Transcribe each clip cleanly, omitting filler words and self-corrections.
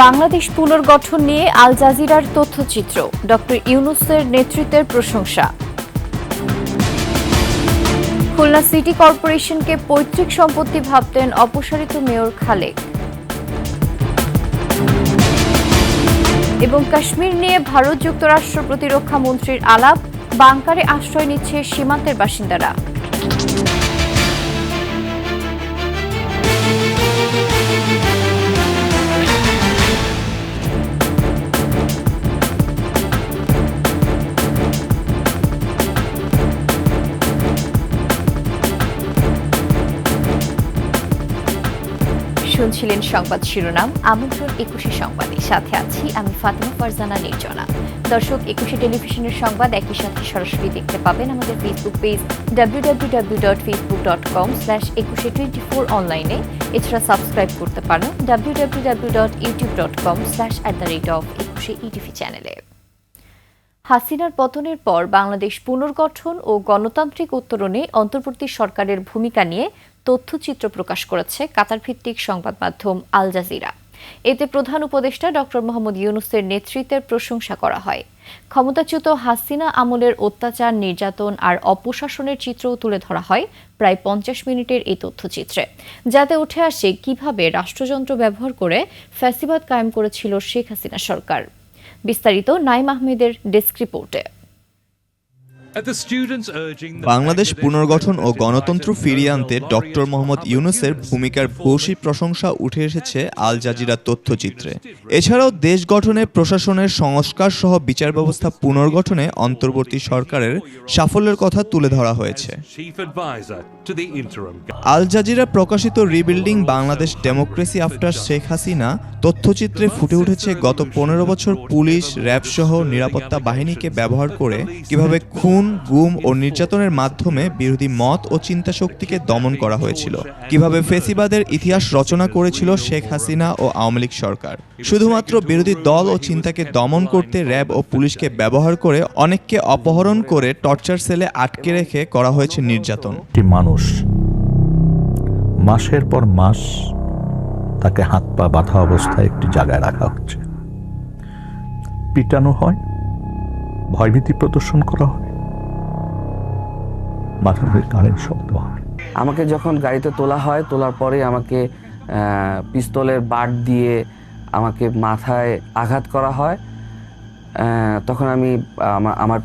বাংলাদেশ পুনর্গঠন নিয়ে আল জাজিরার তথ্যচিত্র, ডক্টর ইউনূসের নেতৃত্বের প্রশংসা। খুলনা সিটি কর্পোরেশনকে পৈতৃক সম্পত্তি ভাবতেন অপসারিত মেয়র খালেক। এবং কাশ্মীর নিয়ে ভারত যুক্তরাষ্ট্র প্রতিরক্ষা মন্ত্রীর আলাপ, বাংকারে আশ্রয় নিচ্ছে সীমান্তের বাসিন্দারা। শুনছিলেন সংবাদ শিরোনাম, আমন্ত্রণ ২১ সংবাদে, সাথে আছি আমি ফাতেমা ফারজানা নির্জনা। দর্শক, ২১ টেলিভিশনের সংবাদ একই সাথে সরাসরি দেখতে পাবেন আমাদের ফেসবুক পেজ www.facebook.com/2124 অনলাইনে। এছাড়া সাবস্ক্রাইব করতে পারেন www.youtube.com/@21ETV চ্যানেলে। হাসিনার পতনের পর বাংলাদেশ পুনর্গঠন ও গণতান্ত্রিক উত্তরণে অন্তর্বর্তী সরকারের ভূমিকা নিয়ে তথ্যচিত্র প্রকাশ করেছে কাতার ভিত্তিক সংবাদ মাধ্যম আল জাজিরা। এতে প্রধান উপদেষ্টা ডক্টর মোহাম্মদ ইউনূসের নেতৃত্বের প্রশংসা করা হয়। ক্ষমতাচ্যুত হাসিনা আমলের অত্যাচার, নির্যাতন আর অপশাসনের চিত্রও তুলে ধরা হয় প্রায় ৫০ মিনিটের এই তথ্যচিত্রে, যাতে উঠে আসে কিভাবে রাষ্ট্রযন্ত্র ব্যবহার করে ফ্যাসিবাদ কায়েম করেছিল শেখ হাসিনা সরকার। বিস্তারিত নাইম আহমেদের ডেস্ক রিপোর্টে। বাংলাদেশ পুনর্গঠন ও গণতন্ত্র ফিরিয়ে আনতে ডক্টর মোহাম্মদ ইউনূসের ভূমিকার ভূয়সী প্রশংসা উঠে এসেছে আল জাজিরা তথ্যচিত্রে। এছাড়াও দেশ গঠনে, প্রশাসনের সংস্কার সহ বিচার ব্যবস্থা পুনর্গঠনে অন্তর্বর্তী সরকারের সাফল্যের কথা তুলে ধরা হয়েছে। আল জাজিরা প্রকাশিত rebuilding Bangladesh democracy after Sheikh Hasina তথ্যচিত্রে ফুটে উঠেছে গত ১৫ বছর পুলিশ, র্যাব সহ নিরাপত্তা বাহিনীকে ব্যবহার করে কিভাবে খুন, গুম ও নির্যাতনের মাধ্যমে বিরোধী মত ও চিন্তা শক্তিকে দমন করা হয়েছিল, কিভাবে ফ্যাসিবাদের ইতিহাস রচনা করেছিল শেখ হাসিনা ও আওয়ামী লীগ সরকার। শুধুমাত্র বিরোধী দল ও চিন্তাকে দমন করতে র্যাব ও পুলিশকে ব্যবহার করে অনেককে অপহরণ করে টর্চার সেলে আটকে রেখে করা হয়েছে নির্যাতন। মানুষ মাসের পর মাস তাকে হাত পা বাঁধা অবস্থায় একটি জায়গায় রাখা হচ্ছে, পিটানো হয়, ভয়ভীতি প্রদর্শন করা হয়, মাথার হয়ে কারেন্ট শব্দ হয়। আমাকে যখন গাড়িতে তোলা হয়, তোলার পরে আমাকে পিস্তলের বাট দিয়ে আমাকে মাথায় আঘাত করা হয়। তখন আমি আমার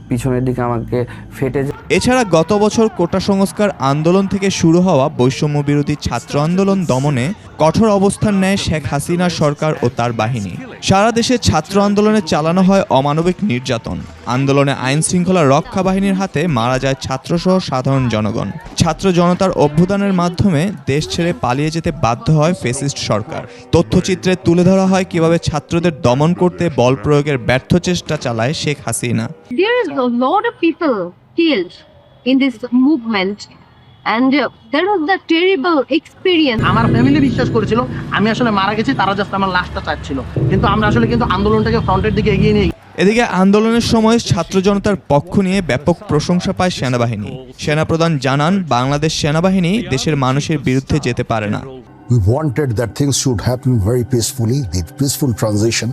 পিছনের দিকে আমাকে ফেটে যায়। এছাড়া গত বছর কোটা সংস্কার আন্দোলন থেকে শুরু হওয়া বৈষম্য বিরোধী ছাত্র আন্দোলন দমনে কঠোর অবস্থান নেয় শেখ হাসিনা সরকার ও তার বাহিনী। সারা দেশে ছাত্র আন্দোলনে চালানো হয় অমানবিক নির্যাতন। আন্দোলনে আইন শৃঙ্খলা রক্ষা বাহিনীর হাতে মারা যায় ছাত্রসহ সাধারণ জনগণ। ছাত্র জনতার অভ্যুত্থানের মাধ্যমে দেশ ছেড়ে পালিয়ে যেতে বাধ্য হয় ফ্যাসিস্ট সরকার। তথ্যচিত্রে তুলে ধরা হয় কিভাবে ছাত্রদের দমন করতে বল প্রয়োগের ব্যর্থ চেষ্টা চালায় Sheikh Hasina. There is a lot of people killed in this movement and there was the terrible experience. আমার ফ্যামিলি বিশ্বাস করেছিল আমি আসলে মারা গেছি, তারা জাস্ট আমার লাশটা চাচ্ছিল, কিন্তু আমরা আসলে আন্দোলনটাকে ফ্রন্টের দিকে এগিয়ে নিয়ে। এদিকে আন্দোলনের সময় ছাত্র জনতার পক্ষ নিয়ে ব্যাপক প্রশংসা পায় সেনাবাহিনী। সেনাপ্রধান জানান, বাংলাদেশ সেনাবাহিনী দেশের মানুষের বিরুদ্ধে যেতে পারে না। We wanted that things should happen very peacefully, the peaceful transition,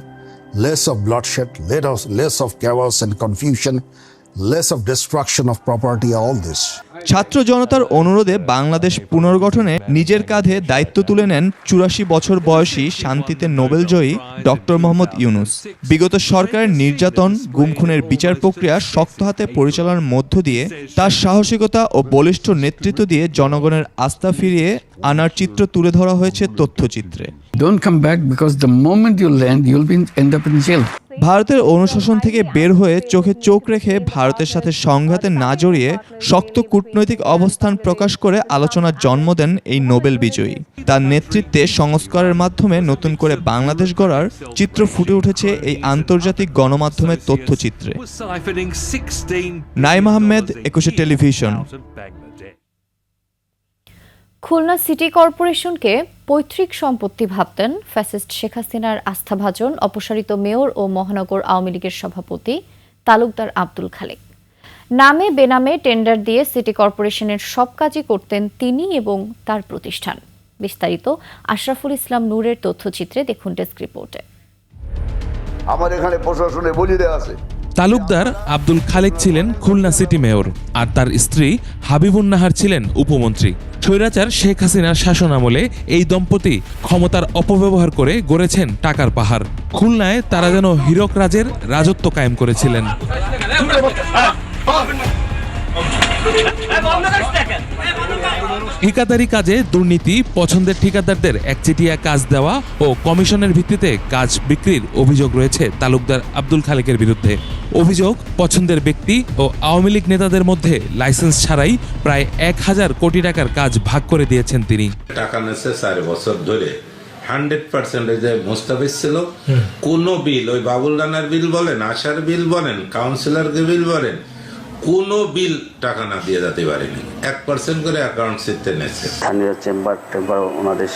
less of bloodshed, less of chaos and confusion, less of destruction of property, all this. ছাত্র জনতার অনুরোধে বাংলাদেশ পুনর্গঠনে নিজের কাঁধে দায়িত্ব তুলে নেন ৮৪ বছর বয়সী শান্তিতে নোবেলজয়ী ডক্টর মোহাম্মদ ইউনূস। বিগত সরকারের নির্যাতন, গুম খুনের বিচার প্রক্রিয়া শক্ত হাতে পরিচালনার মধ্য দিয়ে তার সাহসিকতা ও বলিষ্ঠ নেতৃত্ব দিয়ে জনগণের আস্থা ফিরিয়ে আনার চিত্র তুলে ধরা হয়েছে তথ্যচিত্রে। Don't come back because the moment you land, you'll end up in jail. ভারতের অনুশাসন থেকে বের হয়ে চোখে চোখ রেখে ভারতের সাথে সংঘাতে না জড়িয়ে শক্ত কূটনৈতিক অবস্থান প্রকাশ করে আলোচনার জন্ম দেন এই নোবেল বিজয়ী। তার নেতৃত্বে সংস্কারের মাধ্যমে নতুন করে বাংলাদেশ গড়ার চিত্র ফুটে উঠেছে এই আন্তর্জাতিক গণমাধ্যমের তথ্যচিত্রে। নাইম আহমেদ, ২১ টেলিভিশন। খুলনা সিটি কর্পোরেশনকে পৈতৃক সম্পত্তি ভাবতেন ফ্যাসিস্ট শেখ হাসিনার আস্থাভাজন অপসারিত মেয়র ও মহানগর আওয়ামী লীগের সভাপতি তালুকদার আব্দুল খালেক। নামে বেনামে টেন্ডার দিয়ে সিটি কর্পোরেশনের সব কাজই করতেন তিনি এবং তার প্রতিষ্ঠান। বিস্তারিত আশরাফুল ইসলাম নূরের তথ্যচিত্রে দেখুন ডেস্ক রিপোর্টে। আমার এখানে প্রশাসনে বলি দেওয়া আছে। তালুকদার আব্দুল খালেক ছিলেন খুলনা সিটি মেয়র, আর তার স্ত্রী হাবিবুন নাহার ছিলেন উপমন্ত্রী। স্বৈরাচার শেখ হাসিনার শাসনামলে এই দম্পতি ক্ষমতার অপব্যবহার করে গড়েছেন টাকার পাহাড়। খুলনায় তারা যেন হীরক রাজের রাজত্ব কায়েম করেছিলেন। ঠিকাদারি কাজে দুর্নীতি, পছন্দের ঠিকাদারদের একচেটিয়া কাজ দেওয়া ও কমিশনের ভিত্তিতে কাজ বিক্রির অভিযোগ রয়েছে তালুকদার আব্দুল খালেকের বিরুদ্ধে। অভিযোগ, পছন্দের ব্যক্তি ও আওয়ামী লীগ নেতাদের মধ্যে লাইসেন্স ছাড়াই প্রায় 1000 কোটি টাকার কাজ ভাগ করে দিয়েছেন তিনি। টাকা নেছে 4 বছর ধরে 100% যে মুস্তাফিজ ছিল, কোন বিল, ওই বাবুল রানার বিল বলেন, আশার বিল বলেন, কাউন্সিলরকে বিল বলেন, কোনো বিল টাকা না দিয়ে যেতে পারেনি। 1% করে অ্যাকাউন্ট সিস্টেম নেছে। স্থানীয় চেম্বার ওনাদের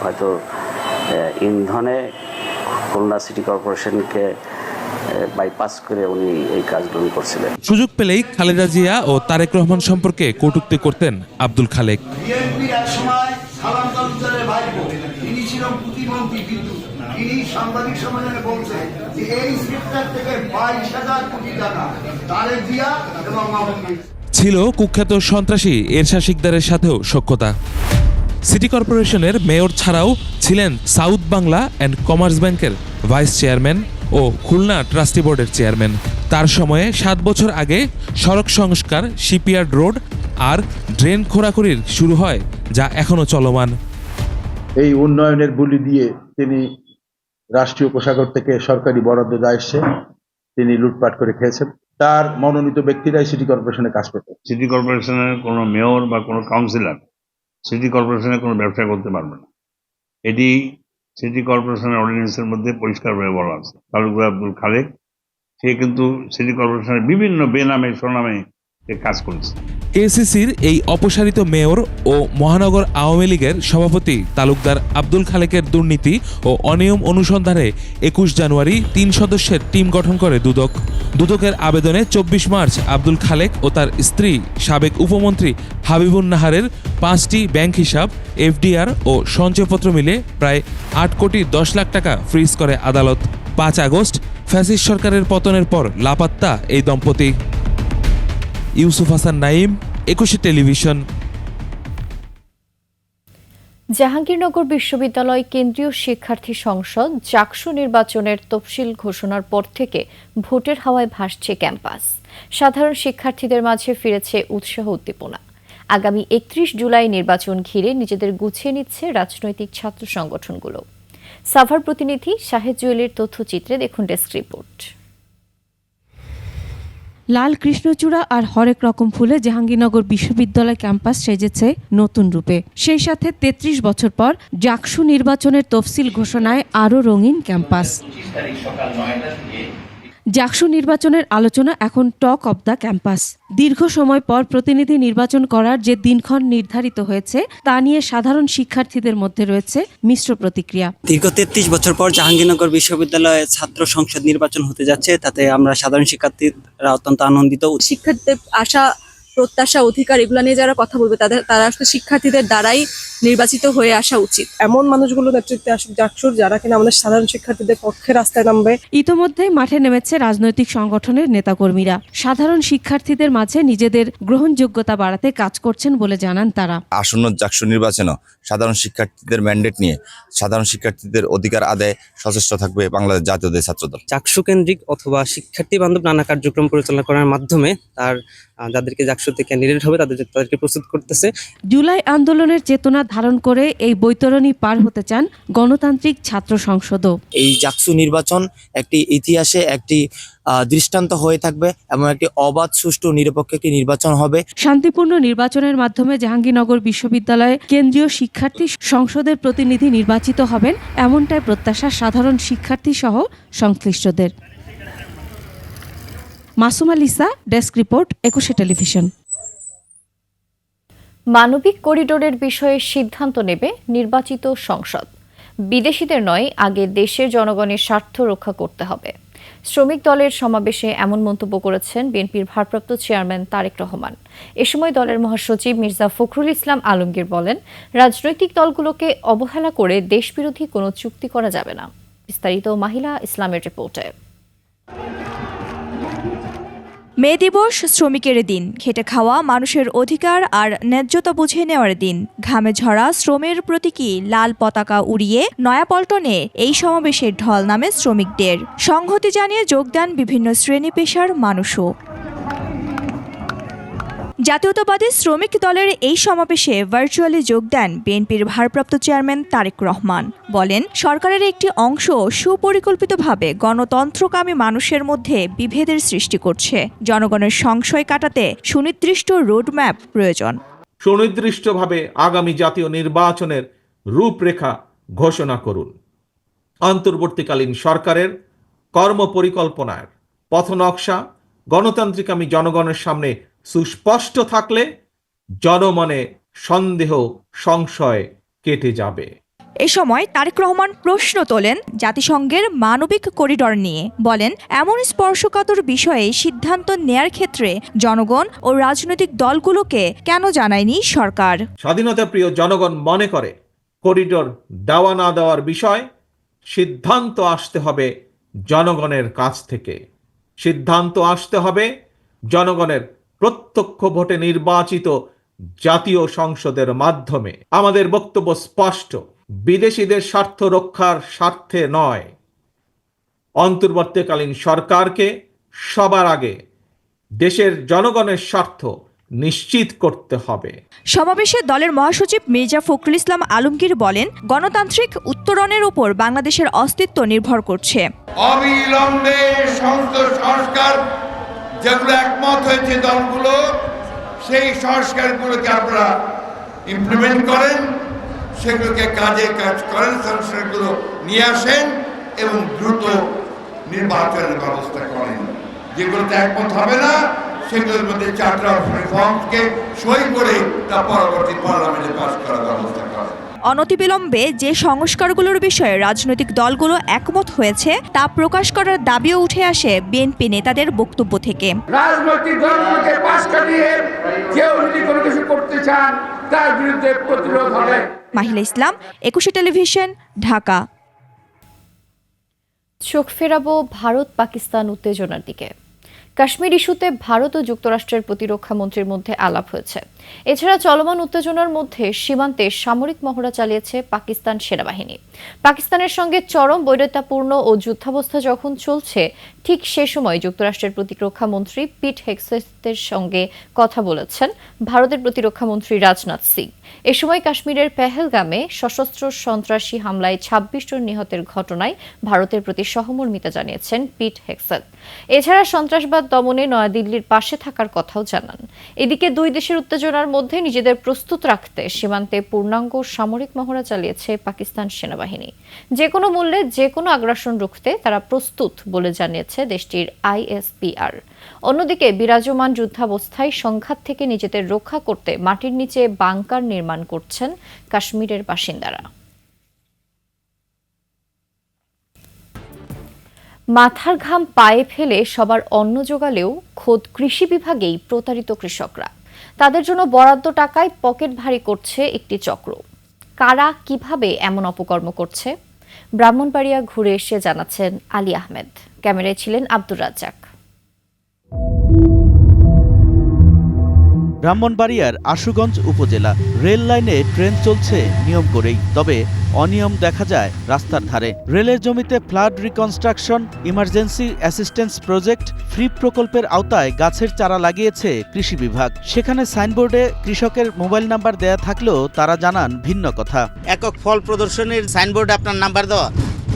হয়তো ইন্ধনে খুলনা সিটি কর্পোরেশনকে বাইপাস করে উনি এই কাজগুলো করছিলেন। সুযোগ পেলেই খালেদা জিয়া ও তারেক রহমান সম্পর্কে কটূক্তি করতেন আব্দুল খালেক। বিএনপির এক সময় সালাম তালুকদারের ভাইপো, তিনি ছিলেন প্রতিমন্ত্রী, কিন্তু তিনি সাংবাদিক সম্মেলনে বলছেন যে এই সেক্টর থেকে 22,000 কোটি টাকা তারেক জিয়া এবং মামুন ছিল কুখ্যাত সন্ত্রাসী এরশাদ শিকদারের সাথেও সখ্যতা। সিটি কর্পোরেশনের মেয়র ছাড়াও ছিলেন সাউথ বাংলা অ্যান্ড কমার্স ব্যাংকের ভাইস চেয়ারম্যান ও খুলনা ট্রাস্টি বোর্ডের চেয়ারম্যান। তার সময়ে 7 বছর আগে সড়ক সংস্কার, শিপইয়ার্ড রোড আর ড্রেন খোঁড়াখুড়ির শুরু হয়, যা এখনো চলমান। এই উন্নয়নের বুলি দিয়ে তিনি রাষ্ট্রীয় কোষাগার থেকে সরকারি বরাদ্দ যা এসছে তিনি লুটপাট করে খেয়েছেন। তার মনোনীত ব্যক্তিরাই সিটি কর্পোরেশনে কাজ করতেন। সিটি কর্পোরেশনের কোনো মেয়র বা কোনো কাউন্সিলর সিটি কর্পোরেশনে কোনো ব্যবসা করতে পারবে না। এটি সিটি কর্পোরেশনের অর্ডিন্যান্সের মধ্যে পরিষ্কারভাবে বলা আছে। তালুকদার আব্দুল খালেক, সে কিন্তু সিটি কর্পোরেশনের বিভিন্ন বেনামে স্বনামে কাজ করেছে। এসিসির এই অপসারিত মেয়র ও মহানগর আওয়ামী লীগের সভাপতি তালুকদার আব্দুল খালেকের দুর্নীতি ও অনিয়ম অনুসন্ধানে 21 জানুয়ারি 3 সদস্যের টিম গঠন করে দুদক। দুদকের আবেদনে 24 মার্চ আব্দুল খালেক ও তার স্ত্রী সাবেক উপমন্ত্রী হাবিবুন নাহারের 5টি ব্যাংক হিসাব, এফডিআর ও সঞ্চয়পত্র মিলে প্রায় 8 কোটি 10 লাখ টাকা ফ্রিজ করে আদালত। 5 আগস্ট ফ্যাসিস্ট সরকারের পতনের পর লাপাত্তা এই দম্পতি। ইউসুফ হাসান নাইম, 21 টেলিভিশন। জাহাঙ্গীরনগর বিশ্ববিদ্যালয় কেন্দ্রীয় শিক্ষার্থী সংসদ জাকসু নির্বাচনের তফসিল ঘোষণার পর থেকে ভোটের হাওয়ায় ভাসছে ক্যাম্পাস। সাধারণ শিক্ষার্থীদের মাঝে ফিরেছে উৎসাহ উদ্দীপনা। আগামী 31 জুলাই নির্বাচন ঘিরে নিজেদের গুছিয়ে নিচ্ছে রাজনৈতিক ছাত্র সংগঠনগুলো। সাভার প্রতিনিধি শাহেদ জুয়েলের তথ্যচিত্রে দেখুন ডেস্ক রিপোর্ট। লাল কৃষ্ণচূড়া আর হরেক রকম ফুলে জাহাঙ্গীরনগর বিশ্ববিদ্যালয় ক্যাম্পাস সেজেছে নতুন রূপে। সেই সাথে 33 বছর পর জাকসু নির্বাচনের তফসিল ঘোষণায় আরও রঙিন ক্যাম্পাস। জাকসু নির্বাচনের আলোচনা এখন টক অব দ্য ক্যাম্পাস। দীর্ঘ সময় পর প্রতিনিধি নির্বাচন করার যে দিনক্ষণ নির্ধারিত হয়েছে তা নিয়ে সাধারণ শিক্ষার্থীদের মধ্যে রয়েছে মিশ্র প্রতিক্রিয়া। দীর্ঘ 33 বছর পর জাহাঙ্গীরনগর বিশ্ববিদ্যালয়ে ছাত্র সংসদ নির্বাচন হতে যাচ্ছে, তাতে আমরা সাধারণ শিক্ষার্থীরা অত্যন্ত আনন্দিত। শিক্ষার্থীদের আশা, প্রত্যাশা, অধিকার এগুলো নিয়ে যারা কথা বলবে তারা আসলে শিক্ষার্থীদের দ্বারাই নির্বাচিত হয়ে আসা উচিত। এমন মানুষগুলো নেতৃত্বে আসুক জাকসুর, যারা কিনা আমাদের সাধারণ শিক্ষার্থীদের পক্ষে রাস্তায় নামবে। ইতোমধ্যেই মাঠে নেমেছে রাজনৈতিক সংগঠনের নেতাকর্মীরা। সাধারণ শিক্ষার্থীদের মাঝে নিজেদের গ্রহণযোগ্যতা বাড়াতে কাজ করছেন বলে জানান তারা। আসন্ন জাকসু নির্বাচনও সাধারণ শিক্ষার্থীদের ম্যান্ডেট নিয়ে সাধারণ শিক্ষার্থীদের অধিকার আদায়ে সচেষ্ট থাকবে বাংলাদেশ জাতীয়তাবাদী ছাত্রদল। জাকসু কেন্দ্রিক অথবা শিক্ষার্থী বান্ধব নানা কার্যক্রম পরিচালনা করার মাধ্যমে তার যাদেরকে জাকসুতে ক্যান্ডিডেট হবে তাদেরকে প্রস্তুত করতেছে। জুলাই আন্দোলনের চেতনা ধারণ করে এই বৈতরণী পার হতে চান গণতান্ত্রিক ছাত্র সংসদও। এই জাকসু নির্বাচন একটি ইতিহাসে একটি দৃষ্টান্ত হয়ে থাকবে এবং একটি অবাধ, সুষ্ঠু, নিরপেক্ষ একটি নির্বাচন হবে। শান্তিপূর্ণ নির্বাচনের মাধ্যমে জাহাঙ্গীরনগর বিশ্ববিদ্যালয়ে কেন্দ্রীয় শিক্ষার্থী সংসদের প্রতিনিধি নির্বাচিত হবেন, এমনটাই প্রত্যাশা সাধারণ শিক্ষার্থী সহ সংশ্লিষ্টদের। Masuma Lisa, desk report, 21 television. মানবিক করিডোরের বিষয়ে সিদ্ধান্ত নেবে নির্বাচিত সংসদ। বিদেশিদের নয়, আগে দেশের জনগণের স্বার্থ রক্ষা করতে হবে। শ্রমিক দলের সমাবেশে এমন মন্তব্য করেছেন বিএনপির ভারপ্রাপ্ত চেয়ারম্যান তারেক রহমান। এ সময় দলের মহাসচিব মির্জা ফখরুল ইসলাম আলমগীর বলেন, রাজনৈতিক দলগুলোকে অবহেলা করে দেশবিরোধী কোনো চুক্তি করা যাবে না। বিস্তারিত মাহিলা ইসলামের রিপোর্টে। মে দিবস শ্রমিকের দিন, খেটে খাওয়া মানুষের অধিকার আর ন্যায্যতা বুঝে নেওয়ার দিন। ঘামে ঝরা শ্রমের প্রতীকী লাল পতাকা উড়িয়ে নয়াপল্টনে এই সমাবেশের ঢল নামে শ্রমিকদের। সংহতি জানিয়ে যোগ দেন বিভিন্ন শ্রেণী পেশার মানুষও। জাতীয়তাবাদী শ্রমিক দলের এই সমাবেশে ভার্চুয়ালি যোগ দেন বিএনপির ভারপ্রাপ্ত চেয়ারম্যান তারেক রহমান। বলেন, সরকারের একটি অংশ সুপরিকল্পিতভাবে গণতন্ত্রকামী মানুষের মধ্যে বিভেদের সৃষ্টি করছে। জনগণের সংশয় কাটাতে সুনির্দিষ্ট রোডম্যাপ প্রয়োজন। সুনির্দিষ্টভাবে আগামী জাতীয় নির্বাচনের রূপরেখা ঘোষণা করুন। অন্তর্বর্তীকালীন সরকারের কর্মপরিকল্পনার পথনকশা গণতান্ত্রিকামী জনগণের সামনে সুস্পষ্ট থাকলে জনমনে সন্দেহ সংশয় কেটে যাবে। এ সময় তারেক রহমান প্রশ্ন তোলেন জাতিসংঘের মানবিক করিডর নিয়ে। বলেন, এমন স্পর্শকাতর বিষয়ে সিদ্ধান্ত নেয়ার ক্ষেত্রে জনগণ ও রাজনৈতিক দলগুলোকে কেন জানায়নি সরকার? স্বাধীনতাপ্রিয় জনগণ মনে করে করিডর দেওয়া না দেওয়ার বিষয় সিদ্ধান্ত আসতে হবে জনগণের কাছ থেকে। সিদ্ধান্ত আসতে হবে জনগণের প্রত্যক্ষ ভোটে নির্বাচিত জাতীয় সংসদের মাধ্যমে। আমাদের বক্তব্য স্পষ্ট, বিদেশিদের স্বার্থ রক্ষার স্বার্থে নয়। অন্তর্বর্তীকালীন সরকারকে সবার আগে দেশের জনগণের স্বার্থ নিশ্চিত করতে হবে। সমাবেশে দলের মহাসচিব মির্জা ফখরুল ইসলাম আলমগীর বলেন, গণতান্ত্রিক উত্তরণের উপর বাংলাদেশের অস্তিত্ব নির্ভর করছে। অবিলম্বে সমস্ত সংস্কার যেগুলো একমত হয়েছে দলগুলো, সেই সংস্কারগুলোকে আপনারা ইমপ্লিমেন্ট করেন, সেগুলোকে কাজে কাজ করেন, সংস্কারগুলো নিয়ে আসেন এবং দ্রুত নির্বাচনের ব্যবস্থা করেন। যেগুলোতে একমত হবে না সেগুলোর মধ্যে চার্টার অফ রিফর্মসকে সই করে তা পরবর্তী পার্লামেন্টে পাস করার ব্যবস্থা করেন। অনতিবিলম্বে যে সংস্কারগুলোর বিষয়ে রাজনৈতিক দলগুলো একমত হয়েছে তা প্রকাশ করার দাবিও উঠে আসে বিএনপি নেতাদের বক্তব্য থেকে। রাজনৈতিক দলগুলোকে পাশ কাটিয়ে কেউ যদি কোনো কিছু করতে চান তার বিরুদ্ধে প্রতিরোধ হবে। মাহিলা ইসলাম, 21 টেলিভিশন, ঢাকা। চোখ ফেরাবো ভারত পাকিস্তান উত্তেজনার দিকে। কাশ্মীর ইস্যুতে ভারত ও যুক্তরাষ্ট্রের প্রতিরক্ষা মন্ত্রীর মধ্যে আলাপ হয়েছে। এছাড়া চলমান উত্তেজনার মধ্যে সীমান্তে সামরিক মহড়া চালিয়েছে পাকিস্তান সেনাবাহিনী। পাকিস্তানের সঙ্গে চরম বৈরতাপূর্ণ ও যুদ্ধাবস্থা যখন চলছে, ঠিক সে সময় যুক্তরাষ্ট্রের প্রতিরক্ষা মন্ত্রী পিট হেগসেথের সঙ্গে কথা বলেছেন ভারতের প্রতিরক্ষা মন্ত্রী রাজনাথ সিং। এ সময় কাশ্মীরের পেহেলগামে সশস্ত্র সন্ত্রাসী হামলায় 26 জন নিহতের ঘটনায় ভারতের প্রতি সহমর্মিতা জানিয়েছেন পিট হেগসেথ। এছাড়া সন্ত্রাসবাদ দমনে নয়াদিল্লির পাশে থাকার কথাও জানান। এদিকে দুই দেশের উত্তেজনার মধ্যে নিজেদের প্রস্তুত রাখতে সীমান্তে পূর্ণাঙ্গ সামরিক মহড়া চালিয়েছে পাকিস্তান সেনাবাহিনী। যে কোনো মূল্যে যে কোনো আগ্রাসন রুখতে তারা প্রস্তুত বলে জানিয়েছে দেশটির ISPR। অন্যদিকে বিরাজমান যুদ্ধাবস্থায় সংঘাত থেকে নিজেদের রক্ষা করতে মাটির নিচে বাংকার নির্মাণ করছেন কাশ্মীরের বাসিন্দারা। মাথার ঘাম পায়ে ফেলে সবার অন্ন জোগালেও খোদ কৃষি বিভাগেই প্রতারিত কৃষকরা। তাদের জন্য বরাদ্দ টাকায় পকেট ভারী করছে একটি চক্র। কারা কিভাবে এমন অপকর্ম করছে, ব্রাহ্মণবাড়িয়া ঘুরে এসে জানাচ্ছেন আলী আহমেদ। ক্যামেরায় ছিলেন আব্দুর রাজ্জাক। ব্রাহ্মণবাড়িয়ার আশুগঞ্জ উপজেলা রেল লাইনে ট্রেন চলছে নিয়ম করেই, তবে অনিয়ম দেখা যায় রাস্তার ধারে। রেলের জমিতে flood reconstruction, emergency assistance project, free প্রকল্পের আওতায় গাছের চারা লাগিয়েছে কৃষি বিভাগ। সেখানে সাইনবোর্ডে কৃষকের মোবাইল নাম্বার দেয়া থাকলেও তারা জানান ভিন্ন কথা। একক ফল প্রদর্শনীর সাইনবোর্ডে আপনার নাম্বার দেওয়া,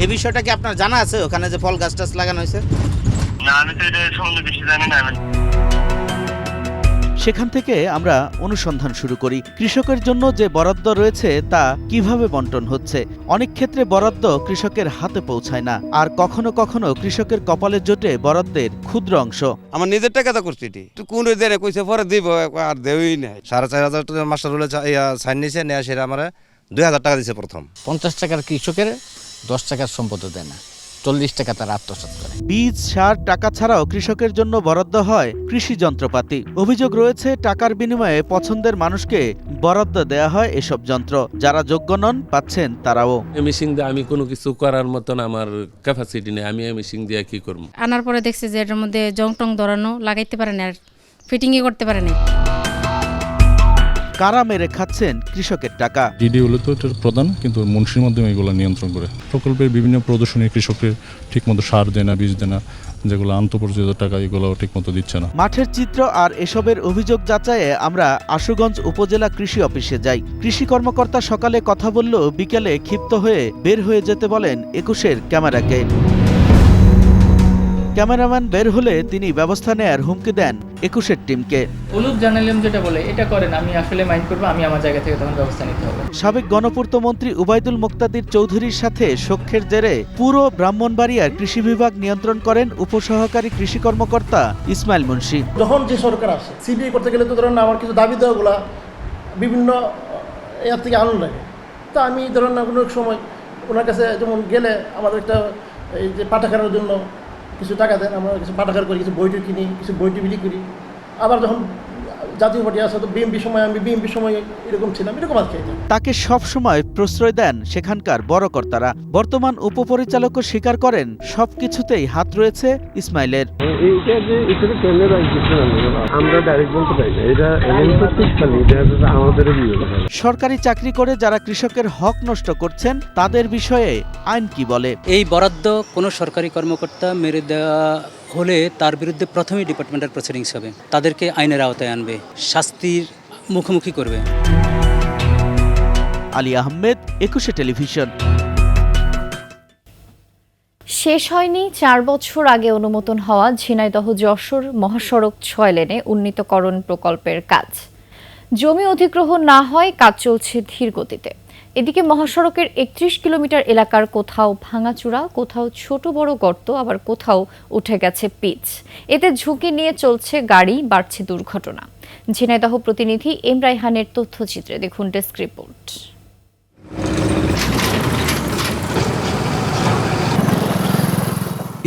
এই বিষয়টা কি আপনার জানা আছে ওখানে যে ফল গাছ টাছ লাগানো হয়েছে? না, আমি তো এটা সম্বন্ধে বেশি জানি না। সেখান থেকে আমরা অনুসন্ধান শুরু করি। কৃষকের জন্য যে বরাদ্দ রয়েছে তা কিভাবে বন্টন হচ্ছে। অনেক ক্ষেত্রে বরাদ্দ কৃষকের হাতে পৌঁছায় না, আর কখনো কখনো কৃষকের কপালে জোটে বরাদ্দের ক্ষুদ্র অংশ। আমার নিজের টাকা তো করছি, কোন দেরে কইছে পরে দিব, আর দেওই নাই। 4,500 টাকা মাস্টার হলে সাইন নিয়েছে, নেওয়া সেটা আমার 2,000 টাকা দিচ্ছে প্রথম। 50 টাকার কৃষকের 10 টাকার সম্পদ দেয় না। 40 টাকা তারা আত্মসাৎ করে। বীজ, সার, টাকা ছাড়াও কৃষকের জন্য বরাদ্দ হয় কৃষি যন্ত্রপাতি। অভিযোগ রয়েছে টাকার বিনিময়ে পছন্দের মানুষকে বরাদ্দ দেয়া হয় এসব যন্ত্র। যারা যোগ্য নন পাচ্ছেন তারাও। মেশিন দিয়ে আমি কোনো কিছু করার মতন আমার ক্যাপাসিটি নেই, আমি মেশিন দিয়ে কি করব। আনার পরে দেখছি যে এটার মধ্যে জং টং ধরানো, লাগাইতে পারে না, আর ফিটিংই করতে পারে না। কারা মেরে খাচ্ছেন কৃষকের টাকা? ডিডি হলো তো এটার প্রধান, কিন্তু মুন্সির মাধ্যমে এগুলো নিয়ন্ত্রণ করে। প্রকল্পের বিভিন্ন প্রদর্শনী কৃষকের ঠিকমতো সার দেয় না, বীজ দেয় না, যেগুলো আন্তঃপর্যায়িত টাকা এগুলো ঠিকমতো দিচ্ছে না। মাঠের চিত্র আর এসবের অভিযোগ যাচাইয়ে আমরা আশুগঞ্জ উপজেলা কৃষি অফিসে যাই। কৃষি কর্মকর্তা সকালে কথা বললেও বিকেলে ক্ষিপ্ত হয়ে বের হয়ে যেতে বলেন 21-এর ক্যামেরাকে। ক্যামেরাম্যান বের হলে তিনি ব্যবস্থা নেয়ার হুমকি দেন 21-এর টিমকে। অনুরোধ জানালাম যেটা বলে এটা করেন, আমি আসলে মাইন্ড করবো, আমি আমার জায়গা থেকে তখন ব্যবস্থা নিতে হবে। সাবেক গণপূর্ত মন্ত্রী উবাইদুল মুক্তাদির চৌধুরীর সাথে সখ্যের জেরে পুরো ব্রাহ্মণবাড়িয়ার কৃষি বিভাগ নিয়ন্ত্রণ করেন উপসহকারী কৃষি কর্মকর্তা ইসমাইল মুন্সি। যখন যে সরকার আসে সিবিআই করতে গেলে তো ধরেন আমার কিছু দাবি দেওয়াগুলা বিভিন্ন এর থেকে আনন্দ লাগে। তা আমি ধরেন না কোনো সময় ওনার কাছে যেমন গেলে আমাদের একটা এই যে পাঠাগারের জন্য কিছু টাকা দেন, আমরা কিছু পাঠাগার করি, কিছু বইটি কিনি, কিছু বইটি বিক্রি করি। আবার যখন জাতীয় পার্টি আসে তো বিএমপি সময় আমি বিএমপি সময় এরকম ছিলাম, এরকম আর কি। তাকে সব সময় প্রশ্রয় দেন সেখানকার বড় কর্তারা। বর্তমান উপপরিচালকও স্বীকার করেন সবকিছুতেই হাত রয়েছে ইসমাইলের। সরকারি চাকরি করে যারা কৃষকের হক নষ্ট করছেন তাদের বিষয়ে আইন কি বলে? এই বরাদ্দ কোনো সরকারি কর্মকর্তা মেরে দেওয়া হলে তার বিরুদ্ধে প্রথমেই ডিপার্টমেন্টাল প্রসিডিংস হবে, তাদেরকে আইনের আওতায় আনবে, শাস্তির মুখোমুখি করবে। আলী আহমেদ, 21 টেলিভিশন। শেষ হয়নি 4 বছর আগে অনুমোদন হওয়া ঝিনাইদহ যশোর মহাসড়ক 6 লেনে উন্নীতকরণ প্রকল্পের কাজ। জমি অধিগ্রহণ না হয় কাজ চলছে ধীর গতিতে। এদিকে মহাসড়কের 31 কিলোমিটার এলাকার কোথাও ভাঙাচুরা, কোথাও ছোট বড় গর্ত, আবার কোথাও উঠে গেছে পিচ। এতে ঝুঁকি নিয়ে চলছে গাড়ি, বাড়ছে দুর্ঘটনা। ঝিনাইদহ প্রতিনিধি এম রায়হানের তথ্যচিত্রে দেখুন ডেস্ক রিপোর্ট।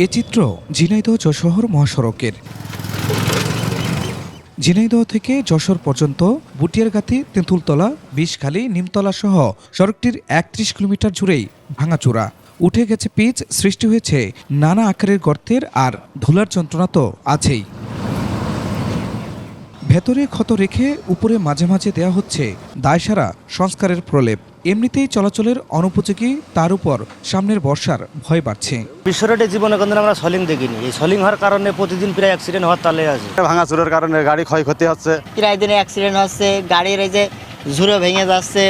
এ চিত্র ঝিনাইদহ যশোর মহাসড়কের। ঝিনাইদহ থেকে যশোর পর্যন্ত বুটিয়ারগাতি, তেঁতুলতলা, বিষখালী, নিমতলা সহ সড়কটির 31 কিলোমিটার জুড়েই ভাঙাচোরা, উঠে গেছে পিচ, সৃষ্টি হয়েছে নানা আকারের গর্তের, আর ধুলার যন্ত্রণা তো আছেই। ভেতরে ক্ষত রেখে উপরে মাঝে মাঝে দেয়া হচ্ছে দায়সারা সংস্কারের প্রলেপ। এমনিতেই চলাচলের অনুপযোগী, তার উপর সামনের বর্ষার ভয় বাড়ছে। বিশ্ব রোডে জীবনে কোনদিন আমরা সলিং দেখিনি। এই সলিং হওয়ার কারণে প্রতিদিন প্রায় অ্যাক্সিডেন্ট হওয়ার তালে আছে। ভাঙাচুরের কারণে গাড়ি ক্ষয়ক্ষতি হচ্ছে, প্রায় দিনে অ্যাক্সিডেন্ট হচ্ছে, গাড়ির এই যে ঝুড়ো ভেঙে যাচ্ছে।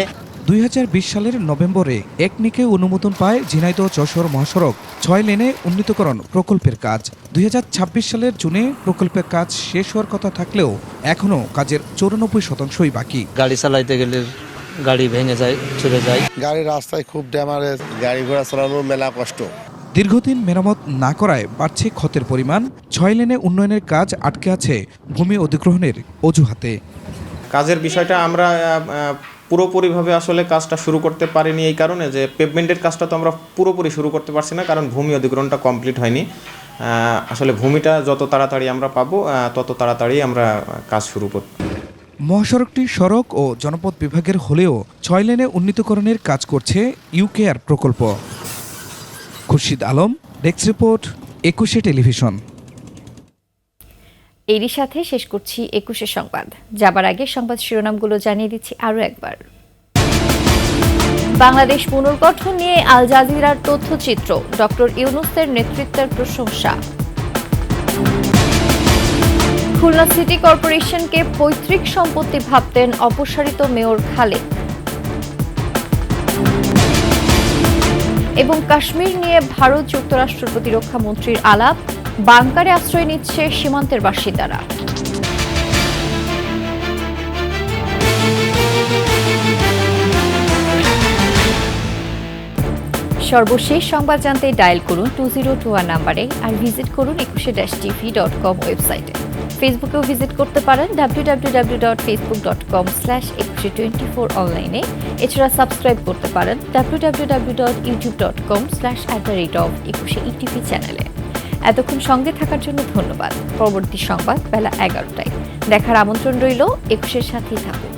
2020 সালের নভেম্বরে একনিকে অনুমোদন পায় ঝিনাইদহ যশোর মহাসড়ক 6 লেনে উন্নীতকরণ প্রকল্পের কাজ। 2026 সালের জুনে প্রকল্পের কাজ শেষ হওয়ার কথা থাকলেও এখনও কাজের 94% বাকি। গাড়ি চালাইতে গেলে গাড়ি ভেঙে যায়, চলে যায়। গাড়ির রাস্তায় খুব ড্যামারেজ, গাড়ি ঘোড়া চালানো মেলা কষ্ট। দীর্ঘদিন মেরামত না করায় বাড়ছে ক্ষতের পরিমাণ। 6 লেনে উন্নয়নের কাজ আটকে আছে ভূমি অধিগ্রহণের অজুহাতে। কাজের বিষয়টা আমরা পুরোপুরিভাবে আসলে কাজটা শুরু করতে পারিনি এই কারণে যে পেভমেন্টের কাজটা তো আমরা পুরোপুরি শুরু করতে পারছি না, কারণ ভূমি অধিগ্রহণটা কমপ্লিট হয়নি। আসলে ভূমিটা যত তাড়াতাড়ি আমরা পাবো তত তাড়াতাড়ি আমরা কাজ শুরু করব। মহাসড়কটি সড়ক ও জনপথ বিভাগের হলেও 6 লেনে উন্নীতকরণের কাজ করছে ইউকেআর প্রকল্প। Khurshid Alam, desk report, 21 television. এরই সাথে শেষ করছি 21 সংবাদ। যাবার আগে সংবাদ শিরোনামগুলো জানিয়ে দিচ্ছি আরও একবার। বাংলাদেশ পুনর্গঠন নিয়ে আল জাজিরার তথ্যচিত্র, ডক্টর ইউনূসের নেতৃত্বের প্রশংসা। খুলনা সিটি কর্পোরেশনকে পৈতৃক সম্পত্তি ভাবতেন অপসারিত মেয়র খালেদ। এবং কাশ্মীর নিয়ে ভারত যুক্তরাষ্ট্র প্রতিরক্ষা মন্ত্রীর আলাপ, বাংকারে আশ্রয় নিচ্ছে সীমান্তের বাসিন্দারা। সর্বশেষ সংবাদ জানতে ডায়াল করুন 2021 নম্বরে আর ভিজিট করুন 21-tv.com ওয়েবসাইটে। ফেসবুকেও ভিজিট করতে পারেন www.facebook.com/2124 অনলাইনে। এছাড়া সাবস্ক্রাইব করতে পারেন www.youtube.com/@21ETV চ্যানেলে। এতক্ষণ সঙ্গে থাকার জন্য ধন্যবাদ। পরবর্তী সংবাদ বেলা 11টায় দেখার আমন্ত্রণ রইল। 21-এর সাথেই থাকুন।